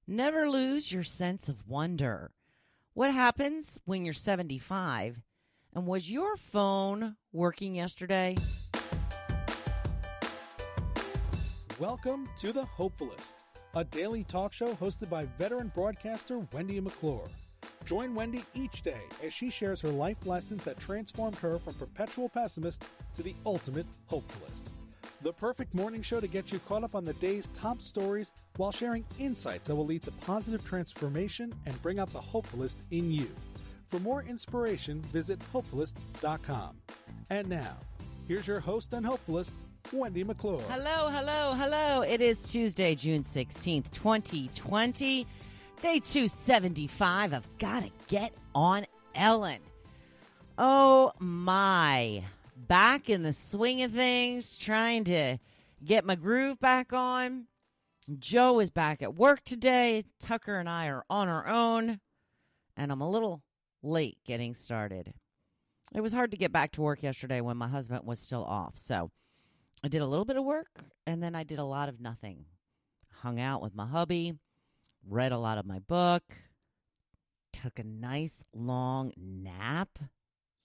Never lose your sense of wonder. What happens when you're 75? And was your phone working yesterday? Welcome to the Hopefulist, a daily talk show hosted by veteran broadcaster Wendy McClure. Join Wendy each day as she shares her life lessons that transformed her from perpetual pessimist to the ultimate hopefulist. The perfect morning show to get you caught up on the day's top stories while sharing insights that will lead to positive transformation and bring out the hopefulist in you. For more inspiration, visit hopefulist.com. And now, here's your host and hopefulist, Wendy McClure. Hello. It is Tuesday, June 16th, 2020. Day 275 of Gotta Get on Ellen. Oh my. Back in the swing of things, trying to get my groove back on. Joe is back at work today. Tucker and I are on our own. And I'm a little late getting started. It was hard to get back to work yesterday when my husband was still off. So I did a little bit of work, and then I did a lot of nothing. Hung out with my hubby, read a lot of my book, took a nice long nap.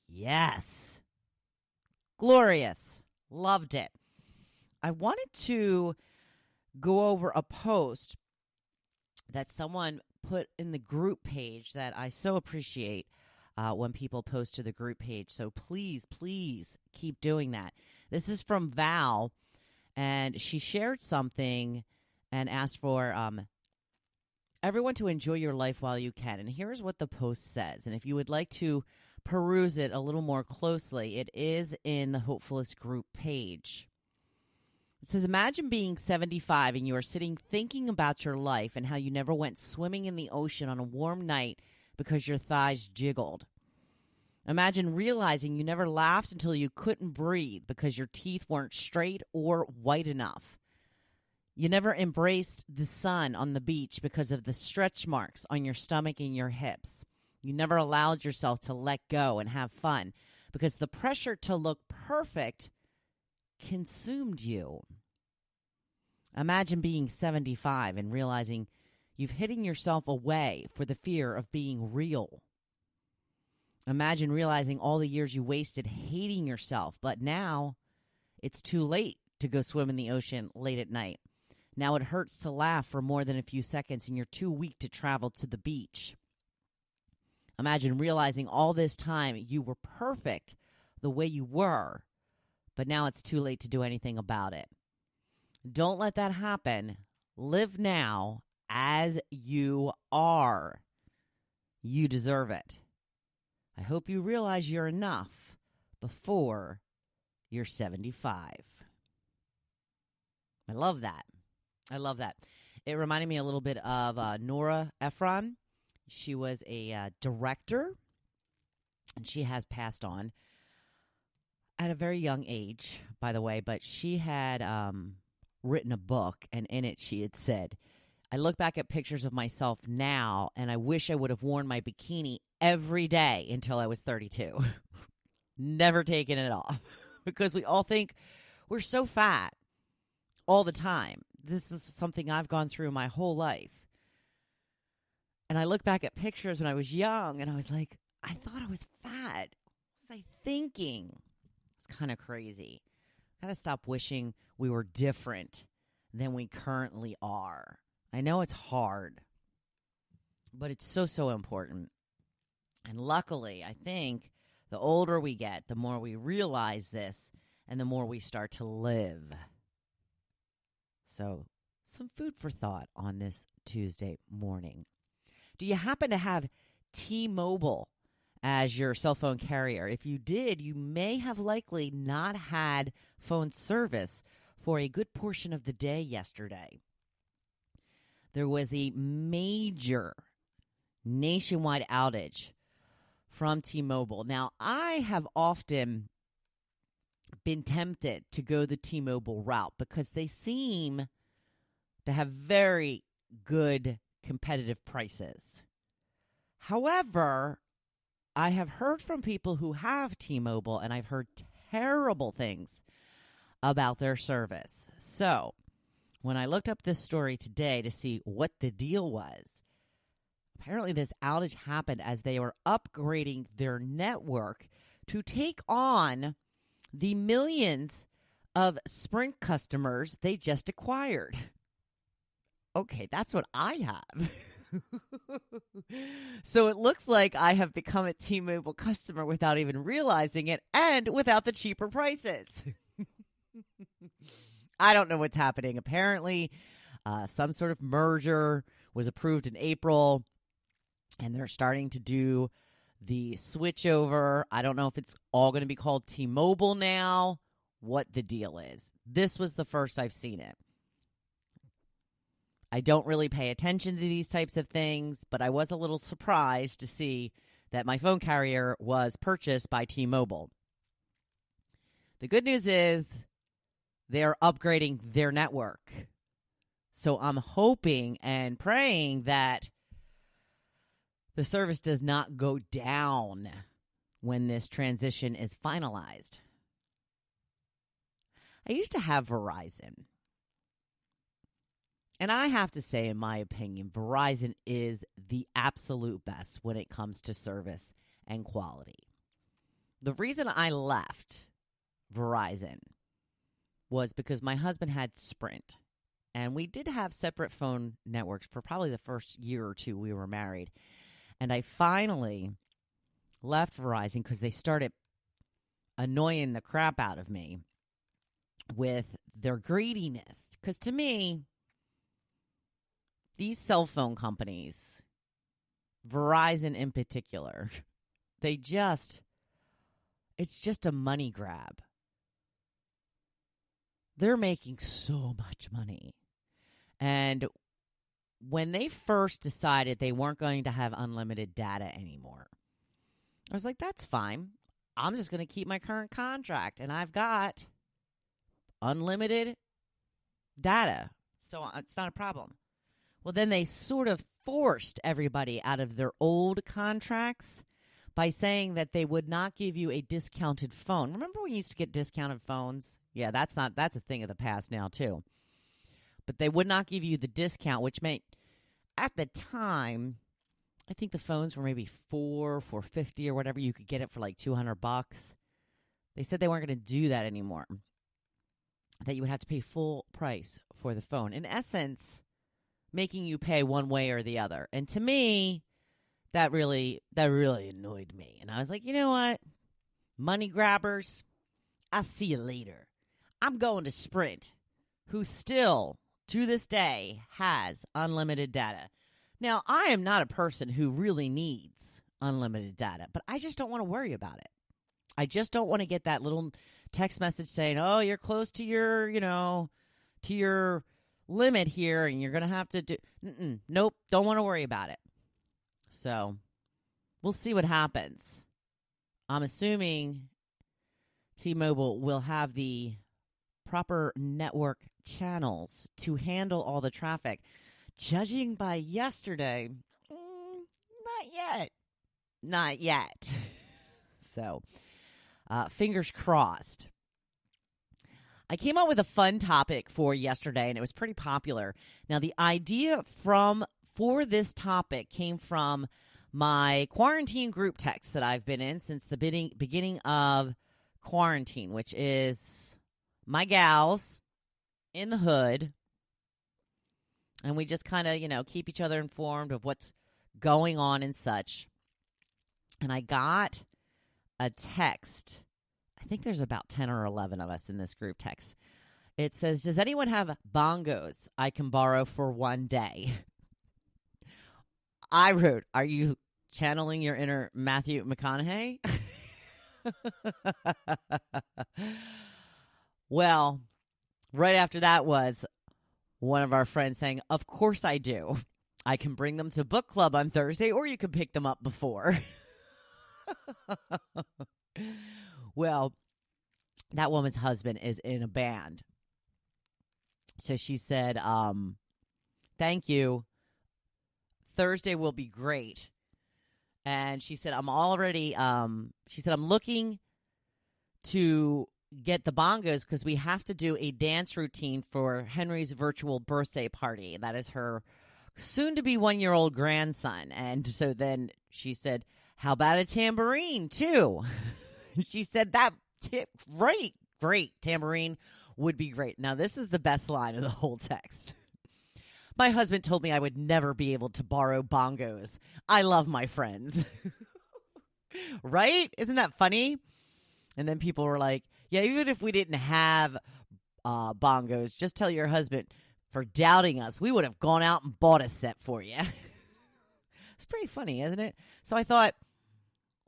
Yes. Glorious. Loved it. I wanted to go over a post that someone put in the group page that I so appreciate when people post to the group page. So please keep doing that. This is from Val, and she shared something and asked for everyone to enjoy your life while you can. And here's what the post says. And if you would like to peruse it a little more closely, it is in the Hopefulist group page. It says, imagine being 75 and you are sitting thinking about your life and how you never went swimming in the ocean on a warm night because your thighs jiggled. Imagine realizing you never laughed until you couldn't breathe because your teeth weren't straight or white enough. You never embraced the sun on the beach because of the stretch marks on your stomach and your hips. You never allowed yourself to let go and have fun because the pressure to look perfect consumed you. Imagine being 75 and realizing you've hidden yourself away for the fear of being real. Imagine realizing all the years you wasted hating yourself, but now it's too late to go swim in the ocean late at night. Now it hurts to laugh for more than a few seconds and you're too weak to travel to the beach. Imagine realizing all this time you were perfect the way you were, but now it's too late to do anything about it. Don't let that happen. Live now as you are. You deserve it. I hope you realize you're enough before you're 75. I love that. It reminded me a little bit of Nora Ephron. She was a director, and she has passed on at a very young age, by the way, but she had written a book, and in it she had said, I look back at pictures of myself now, and I wish I would have worn my bikini every day until I was 32. Never taken it off, because we all think we're so fat all the time. This is something I've gone through my whole life. And I look back at pictures when I was young, and I was like, I thought I was fat. What was I thinking? It's kind of crazy. Gotta stop wishing we were different than we currently are. I know it's hard, but it's so important. And luckily, I think the older we get, the more we realize this, and the more we start to live. So, some food for thought on this Tuesday morning. Do you happen to have T-Mobile as your cell phone carrier? If you did, you may have likely not had phone service for a good portion of the day yesterday. There was a major nationwide outage from T-Mobile. Now, I have often been tempted to go the T-Mobile route because they seem to have very good competitive prices. However, I have heard from people who have T-Mobile, and I've heard terrible things about their service. So when I looked up this story today to see what the deal was, apparently this outage happened as they were upgrading their network to take on the millions of Sprint customers they just acquired. Okay, that's what I have. So it looks like I have become a T-Mobile customer without even realizing it and without the cheaper prices. I don't know what's happening. Apparently, some sort of merger was approved in April, and they're starting to do the switchover. I don't know if it's all going to be called T-Mobile now, what the deal is. This was the first I've seen it. I don't really pay attention to these types of things, but I was a little surprised to see that my phone carrier was purchased by T-Mobile. The good news is they're upgrading their network. So I'm hoping and praying that the service does not go down when this transition is finalized. I used to have Verizon. And I have to say, in my opinion, Verizon is the absolute best when it comes to service and quality. The reason I left Verizon was because my husband had Sprint. And we did have separate phone networks for probably the first year or two we were married. And I finally left Verizon because they started annoying the crap out of me with their greediness. Because to me, these cell phone companies, Verizon in particular, it's just a money grab. They're making so much money. And when they first decided they weren't going to have unlimited data anymore, I was like, that's fine. I'm just going to keep my current contract, and I've got unlimited data, so it's not a problem. Well, then they sort of forced everybody out of their old contracts by saying that they would not give you a discounted phone. Remember when you used to get discounted phones? Yeah, that's a thing of the past now, too. But they would not give you the discount, which meant at the time, I think the phones were maybe $450 or whatever. You could get it for like $200. They said they weren't going to do that anymore. That you would have to pay full price for the phone. In essence, making you pay one way or the other. And to me, that really annoyed me. And I was like, you know what? Money grabbers, I'll see you later. I'm going to Sprint, who still, to this day, has unlimited data. Now, I am not a person who really needs unlimited data, but I just don't want to worry about it. I just don't want to get that little text message saying, oh, you're close to your, to your limit here, and you're going to have to do... Nope, don't want to worry about it. So, we'll see what happens. I'm assuming T-Mobile will have the proper network channels to handle all the traffic. Judging by yesterday, not yet. So, fingers crossed. I came up with a fun topic for yesterday, and it was pretty popular. Now, the idea for this topic came from my quarantine group text that I've been in since the beginning of quarantine, which is my gals in the hood. And we just kind of, keep each other informed of what's going on and such. And I got a text. I think there's about 10 or 11 of us in this group text. It says, does anyone have bongos I can borrow for one day? I wrote, are you channeling your inner Matthew McConaughey? Well, right after that was one of our friends saying, of course I do. I can bring them to book club on Thursday, or you can pick them up before. Well, that woman's husband is in a band. So she said, thank you. Thursday will be great. And she said, I'm looking to get the bongos because we have to do a dance routine for Henry's virtual birthday party. That is her soon-to-be 1-year-old grandson. And so then she said, how about a tambourine, too? She said that great. Tambourine would be great. Now, this is the best line of the whole text. My husband told me I would never be able to borrow bongos. I love my friends. Right? Isn't that funny? And then people were like, yeah, even if we didn't have bongos, just tell your husband for doubting us. We would have gone out and bought a set for you. It's pretty funny, isn't it? So I thought,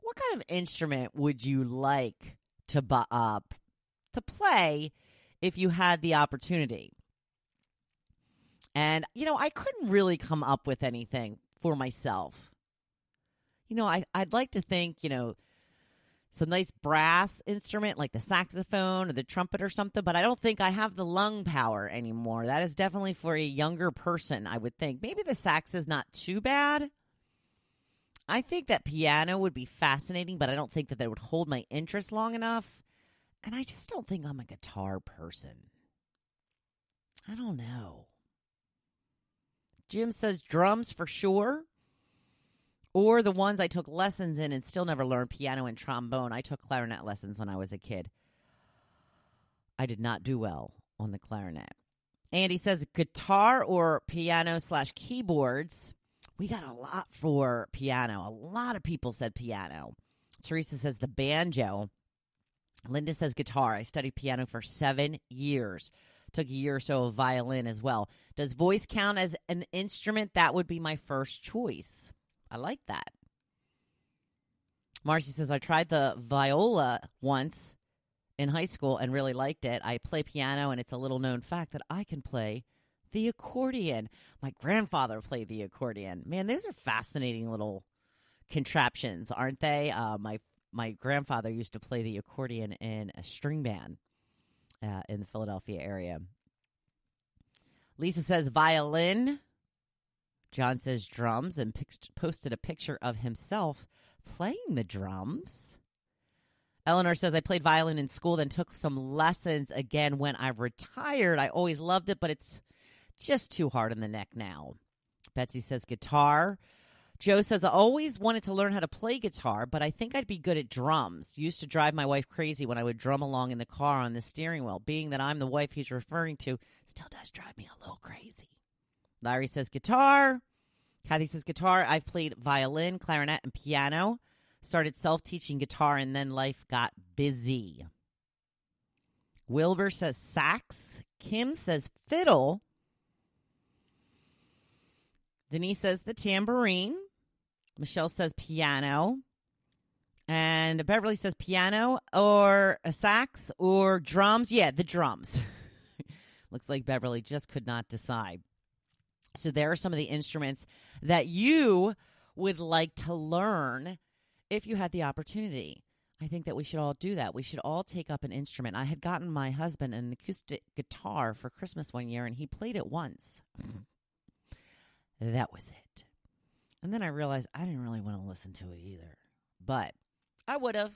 what kind of instrument would you like to play if you had the opportunity? And, I couldn't really come up with anything for myself. I'd like to think, some nice brass instrument like the saxophone or the trumpet or something, but I don't think I have the lung power anymore. That is definitely for a younger person, I would think. Maybe the sax is not too bad. I think that piano would be fascinating, but I don't think that would hold my interest long enough. And I just don't think I'm a guitar person. I don't know. Jim says drums for sure. Or the ones I took lessons in and still never learned, piano and trombone. I took clarinet lessons when I was a kid. I did not do well on the clarinet. Andy says guitar or piano/keyboards. We got a lot for piano. A lot of people said piano. Teresa says the banjo. Linda says guitar. I studied piano for 7 years. Took a year or so of violin as well. Does voice count as an instrument? That would be my first choice. I like that. Marcy says, I tried the viola once in high school and really liked it. I play piano, and it's a little known fact that I can play the accordion. My grandfather played the accordion. Man, those are fascinating little contraptions, aren't they? My grandfather used to play the accordion in a string band in the Philadelphia area. Lisa says violin. John says drums and posted a picture of himself playing the drums. Eleanor says, I played violin in school, then took some lessons again when I retired. I always loved it, but it's just too hard on the neck now. Betsy says guitar. Joe says, I always wanted to learn how to play guitar, but I think I'd be good at drums. Used to drive my wife crazy when I would drum along in the car on the steering wheel. Being that I'm the wife he's referring to, still does drive me a little crazy. Larry says guitar. Kathy says guitar. I've played violin, clarinet, and piano. Started self-teaching guitar, and then life got busy. Wilbur says sax. Kim says fiddle. Denise says the tambourine. Michelle says piano. And Beverly says piano or a sax or drums. Yeah, the drums. Looks like Beverly just could not decide. So there are some of the instruments that you would like to learn if you had the opportunity. I think that we should all do that. We should all take up an instrument. I had gotten my husband an acoustic guitar for Christmas one year, and he played it once. That was it. And then I realized I didn't really want to listen to it either. But I would have.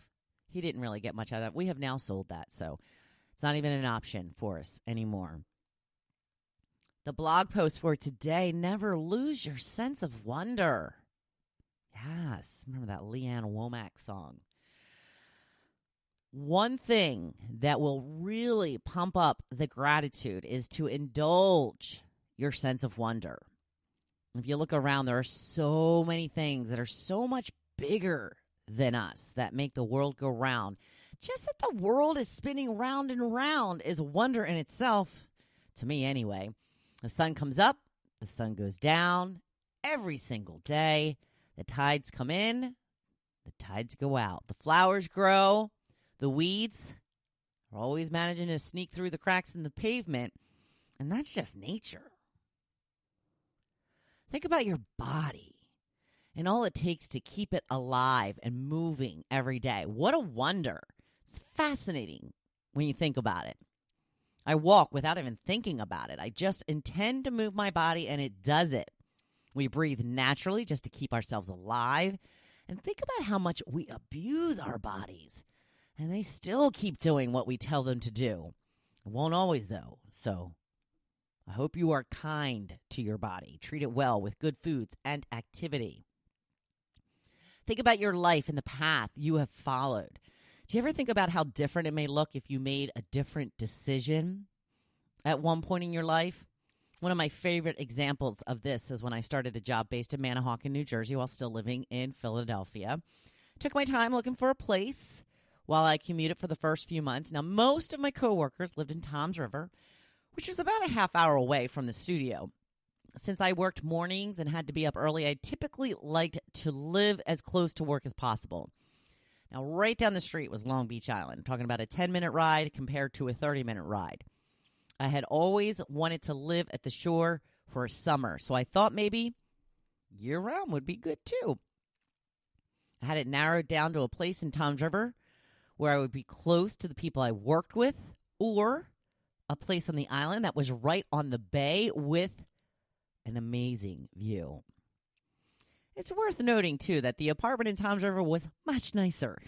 He didn't really get much out of it. We have now sold that, so it's not even an option for us anymore. The blog post for today, never lose your sense of wonder. Yes, remember that Leanne Womack song. One thing that will really pump up the gratitude is to indulge your sense of wonder. If you look around, there are so many things that are so much bigger than us that make the world go round. Just that the world is spinning round and round is a wonder in itself, to me anyway. The sun comes up, the sun goes down every single day. The tides come in, the tides go out. The flowers grow, the weeds are always managing to sneak through the cracks in the pavement, and that's just nature. Think about your body and all it takes to keep it alive and moving every day. What a wonder. It's fascinating when you think about it. I walk without even thinking about it. I just intend to move my body, and it does it. We breathe naturally just to keep ourselves alive. And think about how much we abuse our bodies. And they still keep doing what we tell them to do. It won't always, though. So I hope you are kind to your body. Treat it well with good foods and activity. Think about your life and the path you have followed. Do you ever think about how different it may look if you made a different decision at one point in your life? One of my favorite examples of this is when I started a job based in Manahawkin, New Jersey, while still living in Philadelphia. Took my time looking for a place while I commuted for the first few months. Now, most of my coworkers lived in Toms River, which was about a half hour away from the studio. Since I worked mornings and had to be up early, I typically liked to live as close to work as possible. Now, right down the street was Long Beach Island, talking about a 10-minute ride compared to a 30-minute ride. I had always wanted to live at the shore for a summer, so I thought maybe year-round would be good too. I had it narrowed down to a place in Toms River where I would be close to the people I worked with, or a place on the island that was right on the bay with an amazing view. It's worth noting, too, that the apartment in Toms River was much nicer.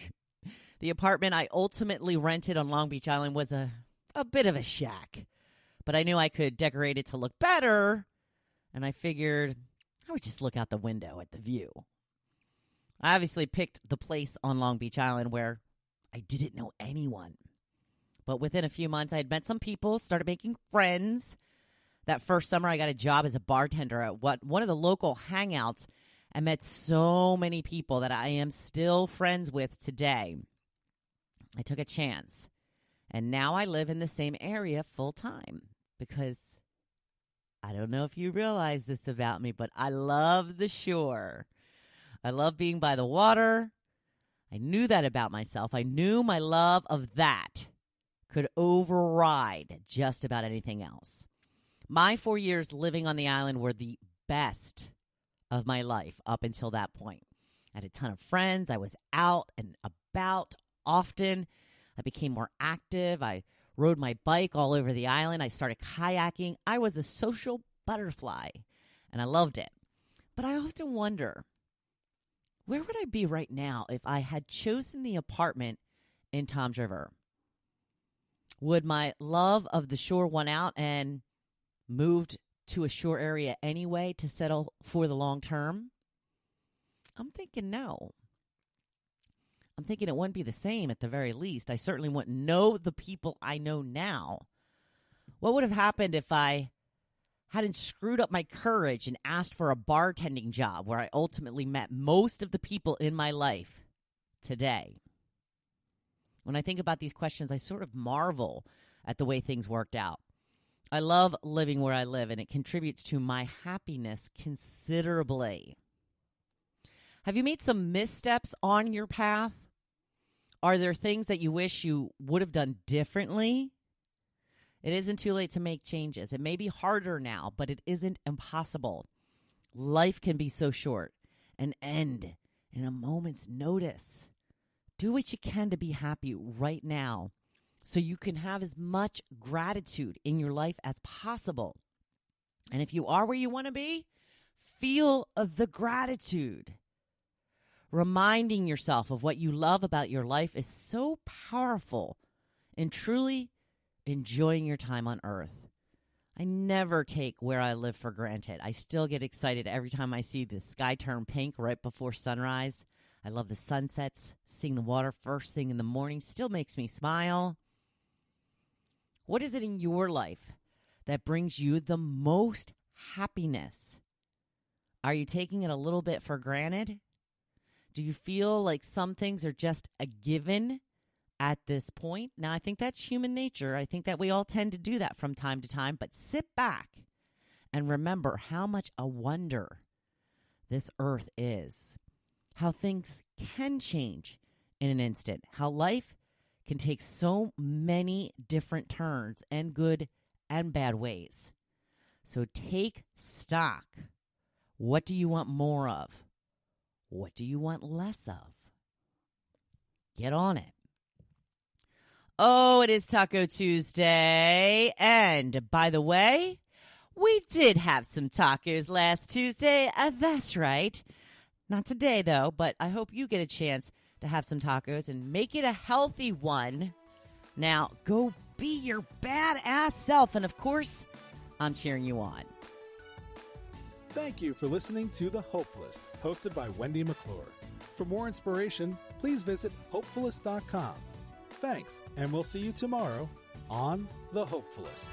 The apartment I ultimately rented on Long Beach Island was a bit of a shack, but I knew I could decorate it to look better, and I figured I would just look out the window at the view. I obviously picked the place on Long Beach Island where I didn't know anyone. But within a few months, I had met some people, started making friends. That first summer, I got a job as a bartender at one of the local hangouts and met so many people that I am still friends with today. I took a chance, and now I live in the same area full time because I don't know if you realize this about me, but I love the shore. I love being by the water. I knew that about myself. I knew my love of that could override just about anything else. My 4 years living on the island were the best of my life up until that point. I had a ton of friends. I was out and about often. I became more active. I rode my bike all over the island. I started kayaking. I was a social butterfly, and I loved it. But I often wonder, where would I be right now if I had chosen the apartment in Toms River? Would my love of the shore won out and moved to a shore area anyway to settle for the long term? I'm thinking no. I'm thinking it wouldn't be the same at the very least. I certainly wouldn't know the people I know now. What would have happened if I hadn't screwed up my courage and asked for a bartending job where I ultimately met most of the people in my life today? When I think about these questions, I sort of marvel at the way things worked out. I love living where I live, and it contributes to my happiness considerably. Have you made some missteps on your path? Are there things that you wish you would have done differently? It isn't too late to make changes. It may be harder now, but it isn't impossible. Life can be so short and end in a moment's notice. Do what you can to be happy right now so you can have as much gratitude in your life as possible. And if you are where you want to be, feel the gratitude. Reminding yourself of what you love about your life is so powerful in truly enjoying your time on earth. I never take where I live for granted. I still get excited every time I see the sky turn pink right before sunrise. I love the sunsets. Seeing the water first thing in the morning still makes me smile. What is it in your life that brings you the most happiness? Are you taking it a little bit for granted? Do you feel like some things are just a given at this point? Now, I think that's human nature. I think that we all tend to do that from time to time. But sit back and remember how much a wonder this earth is. How things can change in an instant. How life can take so many different turns and good and bad ways. So take stock. What do you want more of? What do you want less of? Get on it. Oh, it is Taco Tuesday. And by the way, we did have some tacos last Tuesday. That's right. Not today, though, but I hope you get a chance to have some tacos and make it a healthy one. Now, go be your badass self. And of course, I'm cheering you on. Thank you for listening to The Hopefulist, hosted by Wendy McClure. For more inspiration, please visit hopefulist.com. Thanks, and we'll see you tomorrow on The Hopefulist.